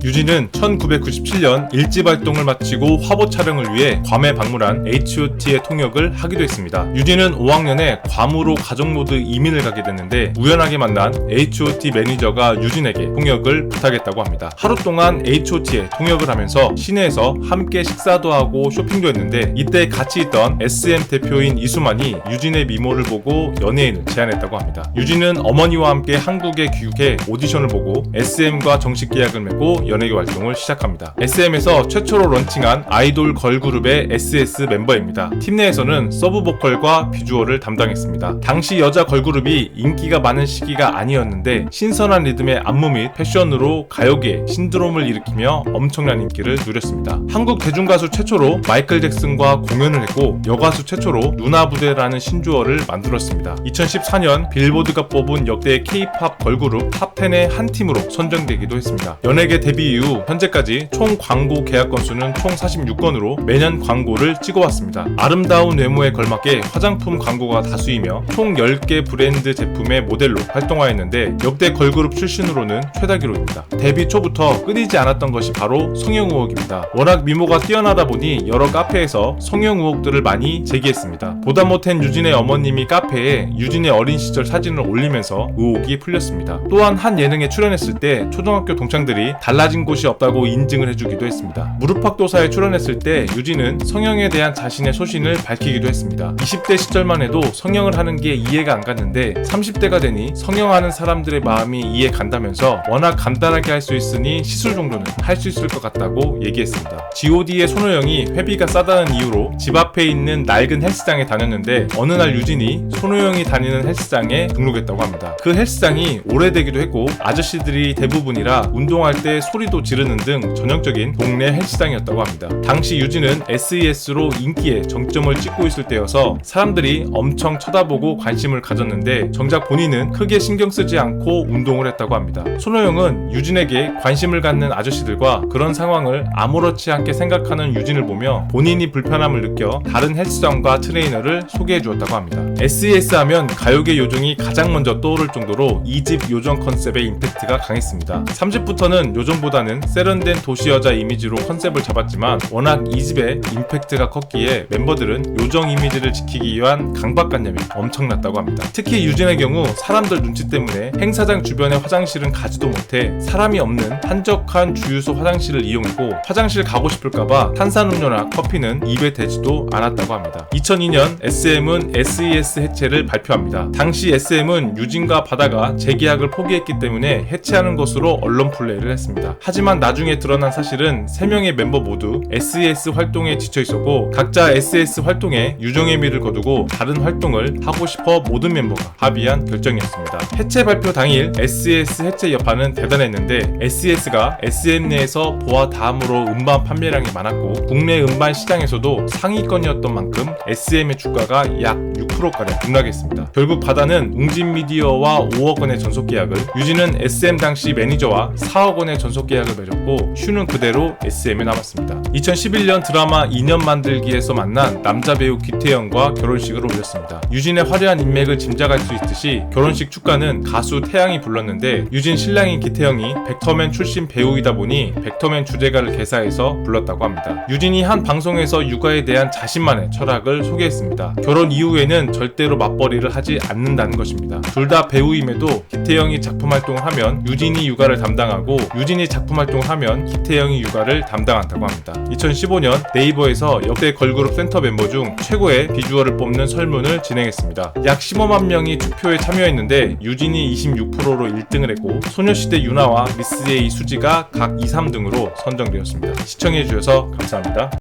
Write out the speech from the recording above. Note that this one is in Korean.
유진은 1997년 일집 활동을 마치고 화보 촬영을 위해 괌에 방문한 H.O.T의 통역을 하기도 했습니다. 유진은 5학년에 괌으로 가족 모두 이민을 가게 됐는데 우연하게 만난 H.O.T 매니저가 유진에게 통역을 부탁했다고 합니다. 하루 동안 H.O.T에 통역을 하면서 시내에서 함께 식사도 하고 쇼핑도 했는데 이때 같이 있던 SM 대표인 이수만이 유진의 미모를 보고 연예인을 제안했다고 합니다. 유진은 어머니와 함께 한국에 귀국해 오디션을 보고 SM과 정식 계약을 맺고 연예계 활동을 시작합니다. SM에서 최초로 런칭한 아이돌 걸그룹의 SS 멤버입니다. 팀 내에서는 서브 보컬과 비주얼을 담당했습니다. 당시 여자 걸그룹이 인기가 많은 시기가 아니었는데 신선한 리듬의 안무 및 패션으로 가요계에 신드롬을 일으키며 엄청난 인기를 누렸습니다. 한국 대중가수 최초로 마이클 잭슨과 공연을 했고 여가수 최초로 누나 부대라는 신조어를 만들었습니다. 2014년 빌보드가 뽑은 역대 K-팝 걸그룹 탑10의 한 팀으로 선정되기도 했습니다. 연예계 데뷔 이후 현재까지 총 광고 계약 건수는 총 46건으로 매년 광고를 찍어왔습니다. 아름다운 외모에 걸맞게 화장품 광고가 다수이며 총 10개 브랜드 제품의 모델로 활동하였는데 역대 걸그룹 출신으로는 최다 기록입니다. 데뷔 초부터 끊이지 않았던 것이 바로 성형 의혹입니다. 워낙 미모가 뛰어나다 보니 여러 카페에서 성형 의혹들을 많이 제기했습니다. 보다 못한 유진의 어머님이 카페에 유진의 어린 시절 사진을 올리면서 의혹이 풀렸습니다. 또한 한 예능에 출연했을 때 초등학교 동창들이 달라진 곳이 없다고 인증을 해주기도 했습니다. 무릎팍도사에 출연했을 때 유진은 성형에 대한 자신의 소신을 밝히기도 했습니다. 20대 시절만 해도 성형을 하는 게 이해가 안 갔는데 30대가 되니 성형하는 사람들의 마음이 이해 간다면서 워낙 간단하게 할 수 있으니 시술 정도는 할 수 있을 것 같다고 얘기했습니다. G.O.D의 손호영이 회비가 싸다는 이유로 집 앞에 있는 낡은 헬스장에 다녔는데 어느 날 유진이 손호영이 다니는 헬스장에 등록했다고 합니다. 그 헬스장이 오래되기도 했고 아저씨들이 대부분이라 운동할 때 소리도 지르는 등 전형적인 동네 헬스장이었다고 합니다. 당시 유진은 SES로 인기에 정점을 찍고 있을 때여서 사람들이 엄청 쳐다보고 관심을 가졌는데 정작 본인은 크게 신경 쓰지 않고 운동을 했다고 합니다. 손호영은 유진에게 관심을 갖는 아저씨들과 그런 상황을 아무렇지 않게 생각하는 유진을 보며 본인이 불편함을 느껴 다른 헬스장과 트레이너를 소개해 주었다고 합니다. SES 하면 가요계 요정이 가장 먼저 떠오를 정도로 2집 요정 컨셉의 임팩트가 강했습니다. 3집부터는 요정보다는 세련된 도시여자 이미지로 컨셉을 잡았지만 워낙 2집의 임팩트가 컸기에 멤버들은 요정 이미지를 지키기 위한 강박관념이 엄청났다고 합니다. 특히 유진의 경우 사람들 눈치 때문에 행사장 주변의 화장실은 가지도 못해 사람이 없는 한적한 주유소 화장실을 이용했고 화장실 가고 싶을까봐 탄산음료나 커피는 입에 대지도 않았다고 합니다. 2002년 SM은 SES 해체를 발표합니다. 당시 SM은 유진과 바다가 재계약을 포기했기 때문에 해체하는 것으로 언론 플레이를 했습니다. 하지만 나중에 드러난 사실은 3명의 멤버 모두 SES 활동에 지쳐 있었고 각자 SES 활동에 유정의 미를 거두고 다른 활동을 하고 싶어 모든 멤버가 합의한 결정이었습니다. 해체 발표 당일 SES 해체 여파는 대단했는데 SES가 SM 내에서 보아 다음으로 음반 판매량이 많았고 국내 음반 시장에서도 상위권이었던 만큼 SM의 주가가 약 6%가량 급락했습니다. 결국 바다는 웅진미디어와 5억 원의 전속 계약을, 유진은 SM 당시 매니저와 4억 원의 전속 계약을 맺었고 슈는 그대로 SM에 남았습니다. 2011년 드라마 2년 만들기에서 만난 남자 배우 기태영과 결혼식을 올렸습니다. 유진의 화려한 인맥을 짐작할 수 있듯이 결혼식 축가는 가수 태양이 불렀는데 유진 신랑인 기태영이 벡터맨 출신 배우이다 보니 벡터맨 주제가를 개사해서 불렀다고 합니다. 유진이 한 방송에서 육아에 대한 자신만의 철학을 소개했습니다. 결혼 이후에는 절대로 맞벌이를 하지 않는다는 것입니다. 둘 다 배우임에도 기태영이 작품 활동을 하면 유진이 육아를 담당하고 유진이 작품 활동을 하면 기태영이 육아를 담당한다고 합니다. 2015년 네이버에서 역대 걸그룹 센터 멤버 중 최고의 비주얼을 뽑는 설문을 진행했습니다. 약 15만 명이 투표에 참여했는데 유진이 26%로 1등을 했고 소녀시대 유나와 미스 A 수지가 각 2, 3등으로 선정되었습니다. 시청해주셔서 감사합니다.